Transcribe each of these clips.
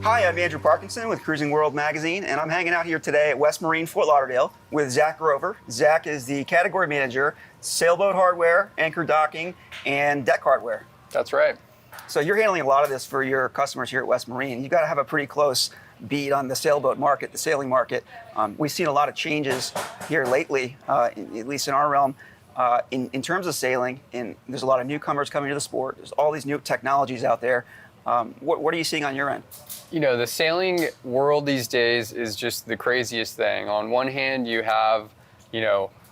Hi, I'm Andrew Parkinson with Cruising World Magazine, and I'm hanging out here today at West Marine, Fort Lauderdale with Zach Grover. Zach is the category manager, sailboat hardware, anchor docking, and deck hardware. That's right. So you're handling a lot of this for your customers here at West Marine. You've got to have a pretty close beat on the sailboat market, the sailing market. We've seen a lot of changes here lately, at least in our realm, in terms of sailing. And there's a lot of newcomers coming to the sport. There's all these new technologies out there. What are you seeing on your end? You know, the sailing world these days is just the craziest thing. On one hand, you have,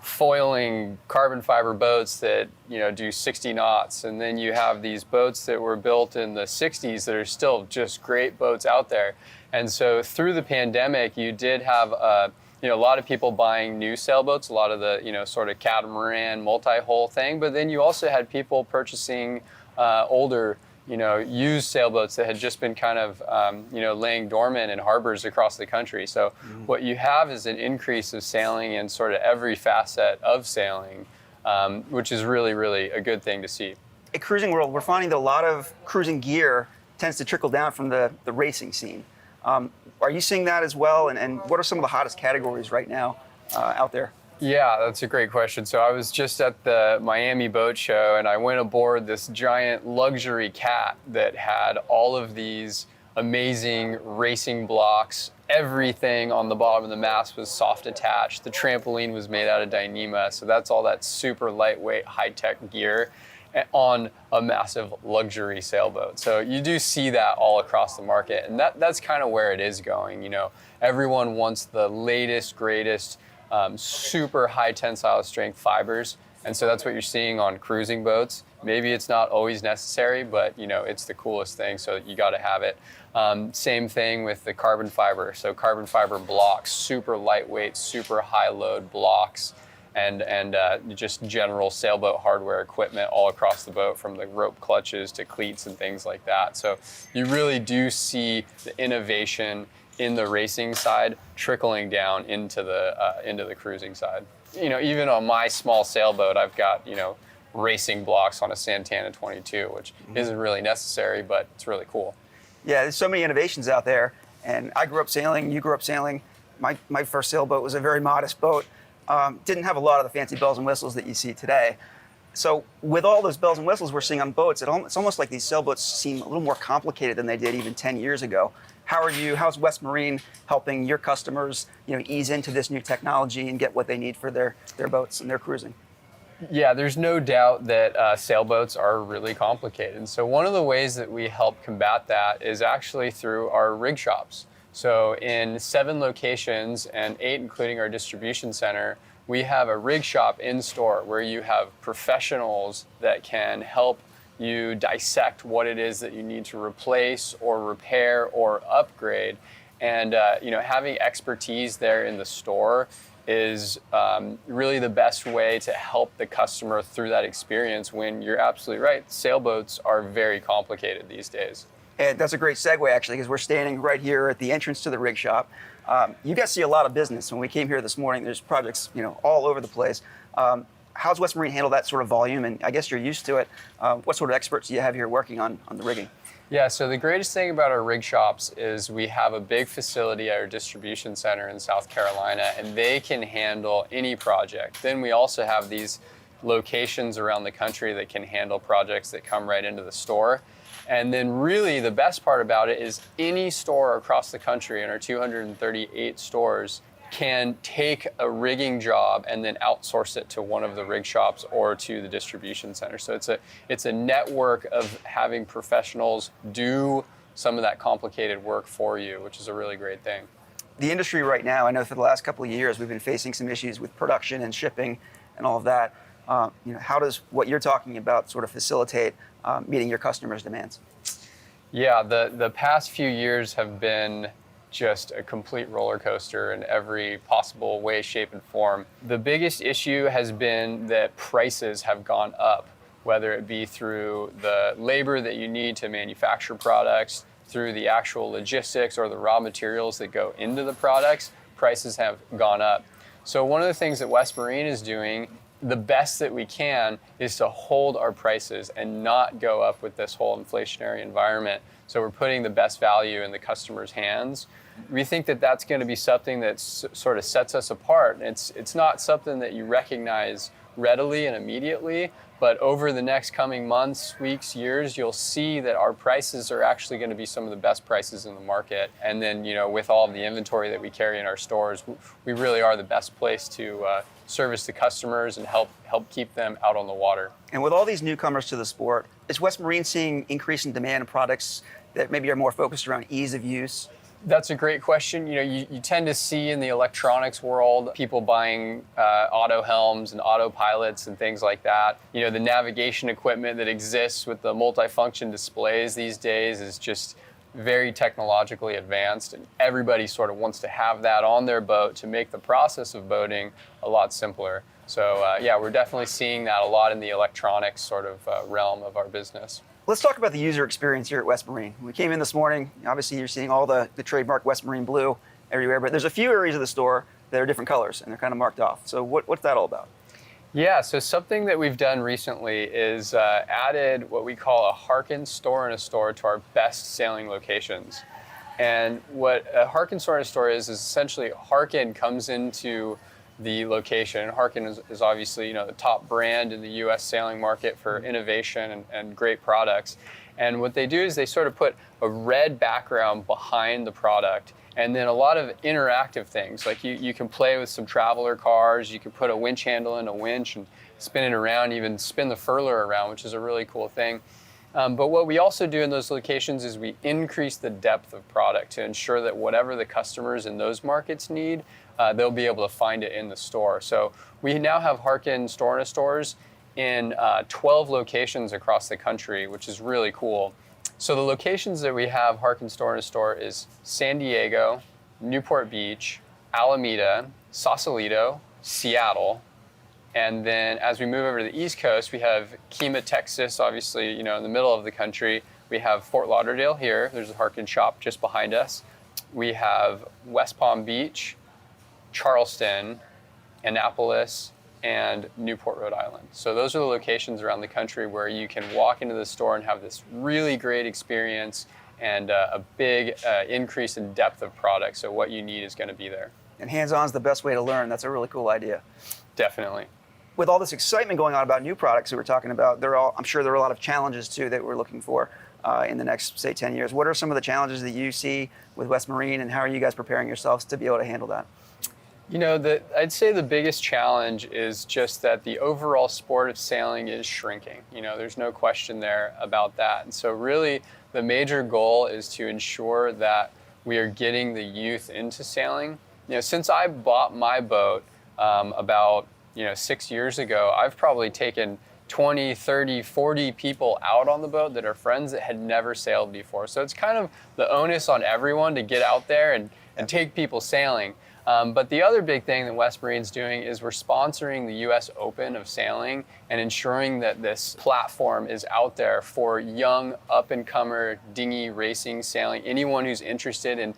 foiling carbon fiber boats that, do 60 knots. And then you have these boats that were built in the 60s that are still just great boats out there. And so through the pandemic, you did have, a lot of people buying new sailboats, a lot of the, sort of catamaran, multi-hull thing. But then you also had people purchasing older used sailboats that had just been kind of, laying dormant in harbors across the country. So what you have is an increase of sailing in sort of every facet of sailing, which is really, really a good thing to see. At Cruising World, we're finding that a lot of cruising gear tends to trickle down from the racing scene. Are you seeing that as well? And what are some of the hottest categories right now out there? Yeah, that's a great question. So I was just at the Miami Boat Show and I went aboard this giant luxury cat that had all of these amazing racing blocks. Everything on the bottom of the mast was soft attached. The trampoline was made out of Dyneema. So that's all that super lightweight, high-tech gear on a massive luxury sailboat. So you do see that all across the market. And that's kind of where it is going. Everyone wants the latest, greatest, super high tensile strength fibers. And so that's what you're seeing on cruising boats. Maybe it's not always necessary, but it's the coolest thing, so you got to have it. Same thing with the carbon fiber. So carbon fiber blocks, super lightweight, super high load blocks, and just general sailboat hardware equipment all across the boat, from the rope clutches to cleats and things like that. So you really do see the innovation in the racing side trickling down into the cruising side. Even on my small sailboat, I've got racing blocks on a Santana 22, which isn't really necessary, but it's really cool. Yeah, there's so many innovations out there. And I grew up sailing, you grew up sailing. My first sailboat was a very modest boat. Didn't have a lot of the fancy bells and whistles that you see today. So with all those bells and whistles we're seeing on boats, it's almost like these sailboats seem a little more complicated than they did even 10 years ago. How's West Marine helping your customers, ease into this new technology and get what they need for their boats and their cruising? Yeah, there's no doubt that sailboats are really complicated. So one of the ways that we help combat that is actually through our rig shops. So in 7 locations and 8 including our distribution center, we have a rig shop in store where you have professionals that can help you dissect what it is that you need to replace or repair or upgrade. And having expertise there in the store is really the best way to help the customer through that experience, when you're absolutely right, sailboats are very complicated these days. And that's a great segue, actually, because we're standing right here at the entrance to the rig shop. You guys see a lot of business. When we came here this morning, there's projects, all over the place. How's West Marine handle that sort of volume? And I guess you're used to it. What sort of experts do you have here working on the rigging? Yeah, so the greatest thing about our rig shops is we have a big facility at our distribution center in South Carolina, and they can handle any project. Then we also have these locations around the country that can handle projects that come right into the store. And then really the best part about it is any store across the country in our 238 stores can take a rigging job and then outsource it to one of the rig shops or to the distribution center. So it's a network of having professionals do some of that complicated work for you, which is a really great thing. The industry right now, I know for the last couple of years, we've been facing some issues with production and shipping and all of that. How does what you're talking about sort of facilitate meeting your customers' demands? Yeah, the past few years have been just a complete roller coaster in every possible way, shape, and form. The biggest issue has been that prices have gone up, whether it be through the labor that you need to manufacture products, through the actual logistics or the raw materials that go into the products. Prices have gone up. So one of the things that West Marine is doing the best that we can is to hold our prices and not go up with this whole inflationary environment. So we're putting the best value in the customer's hands. We think that that's going to be something that sort of sets us apart. It's not something that you recognize readily and immediately, but over the next coming months, weeks, years, you'll see that our prices are actually going to be some of the best prices in the market. And then, with all of the inventory that we carry in our stores, we really are the best place to service the customers and help keep them out on the water. And with all these newcomers to the sport, is West Marine seeing increase in demand of products that maybe are more focused around ease of use? That's a great question. You tend to see in the electronics world people buying auto helms and autopilots and things like that. The navigation equipment that exists with the multifunction displays these days is just very technologically advanced, and everybody sort of wants to have that on their boat to make the process of boating a lot simpler. So we're definitely seeing that a lot in the electronics sort of realm of our business. Let's talk about the user experience here at West Marine. We came in this morning, obviously you're seeing all the trademark West Marine blue everywhere, but there's a few areas of the store that are different colors and they're kind of marked off. So what's that all about? Yeah, so something that we've done recently is added what we call a Harken store in a store to our best sailing locations. And what a Harken store in a store is essentially Harken comes into the location. And Harken is obviously the top brand in the U.S. sailing market for innovation and great products. And what they do is they sort of put a red background behind the product, and then a lot of interactive things. Like you can play with some traveler cars, you can put a winch handle in a winch and spin it around, even spin the furler around, which is a really cool thing. But what we also do in those locations is we increase the depth of product to ensure that whatever the customers in those markets need, they'll be able to find it in the store. So we now have Harken store in a stores in 12 locations across the country, which is really cool. So the locations that we have Harken store in a store is San Diego, Newport Beach, Alameda, Sausalito, Seattle. And then as we move over to the East Coast, we have Kemah, Texas, obviously, in the middle of the country. We have Fort Lauderdale here. There's a Harken shop just behind us. We have West Palm Beach, Charleston, Annapolis, and Newport, Rhode Island. So those are the locations around the country where you can walk into the store and have this really great experience and a big increase in depth of product. So what you need is going to be there. And hands-on is the best way to learn. That's a really cool idea. Definitely. With all this excitement going on about new products that we're talking about, I'm sure there are a lot of challenges too that we're looking for in the next, say, 10 years. What are some of the challenges that you see with West Marine, and how are you guys preparing yourselves to be able to handle that? I'd say the biggest challenge is just that the overall sport of sailing is shrinking. There's no question there about that. And so really the major goal is to ensure that we are getting the youth into sailing. Since I bought my boat about 6 years ago, I've probably taken 20, 30, 40 people out on the boat that are friends that had never sailed before. So it's kind of the onus on everyone to get out there and take people sailing. But the other big thing that West Marine's doing is we're sponsoring the U.S. Open of sailing and ensuring that this platform is out there for young up-and-comer dinghy racing sailing. Anyone who's interested in,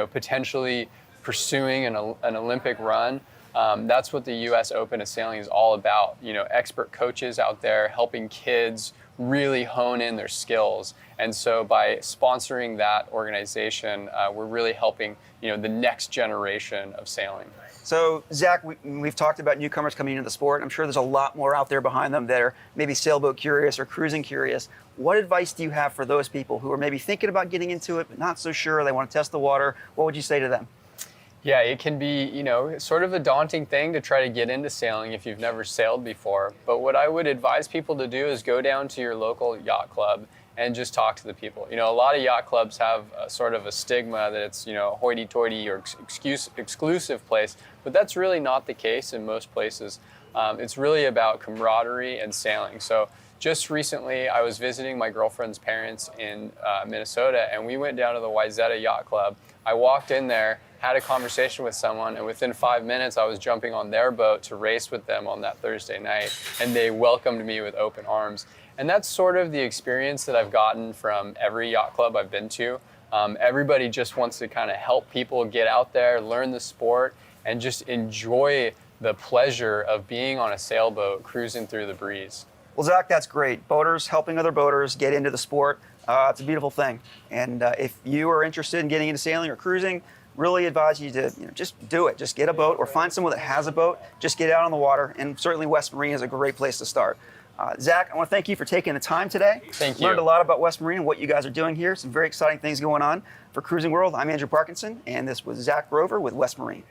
potentially pursuing an Olympic run. That's what the U.S. Open of Sailing is all about. Expert coaches out there helping kids really hone in their skills. And so by sponsoring that organization, we're really helping, the next generation of sailing. So, Zach, we've talked about newcomers coming into the sport. I'm sure there's a lot more out there behind them that are maybe sailboat curious or cruising curious. What advice do you have for those people who are maybe thinking about getting into it, but not so sure, they want to test the water? What would you say to them? Yeah, it can be, sort of a daunting thing to try to get into sailing if you've never sailed before. But what I would advise people to do is go down to your local yacht club and just talk to the people. A lot of yacht clubs have sort of a stigma that it's, a hoity-toity or exclusive place, but that's really not the case in most places. It's really about camaraderie and sailing. So just recently, I was visiting my girlfriend's parents in Minnesota, and we went down to the Wayzata Yacht Club. I walked in there, had a conversation with someone, and within 5 minutes, I was jumping on their boat to race with them on that Thursday night, and they welcomed me with open arms. And that's sort of the experience that I've gotten from every yacht club I've been to. Everybody just wants to kind of help people get out there, learn the sport, and just enjoy the pleasure of being on a sailboat cruising through the breeze. Well, Zach, that's great. Boaters helping other boaters get into the sport. It's a beautiful thing. And if you are interested in getting into sailing or cruising, really advise you to just do it. Just get a boat or find someone that has a boat. Just get out on the water. And certainly West Marine is a great place to start. Zach, I want to thank you for taking the time today. Thank you. Learned a lot about West Marine and what you guys are doing here. Some very exciting things going on. For Cruising World, I'm Andrew Parkinson, and this was Zach Grover with West Marine.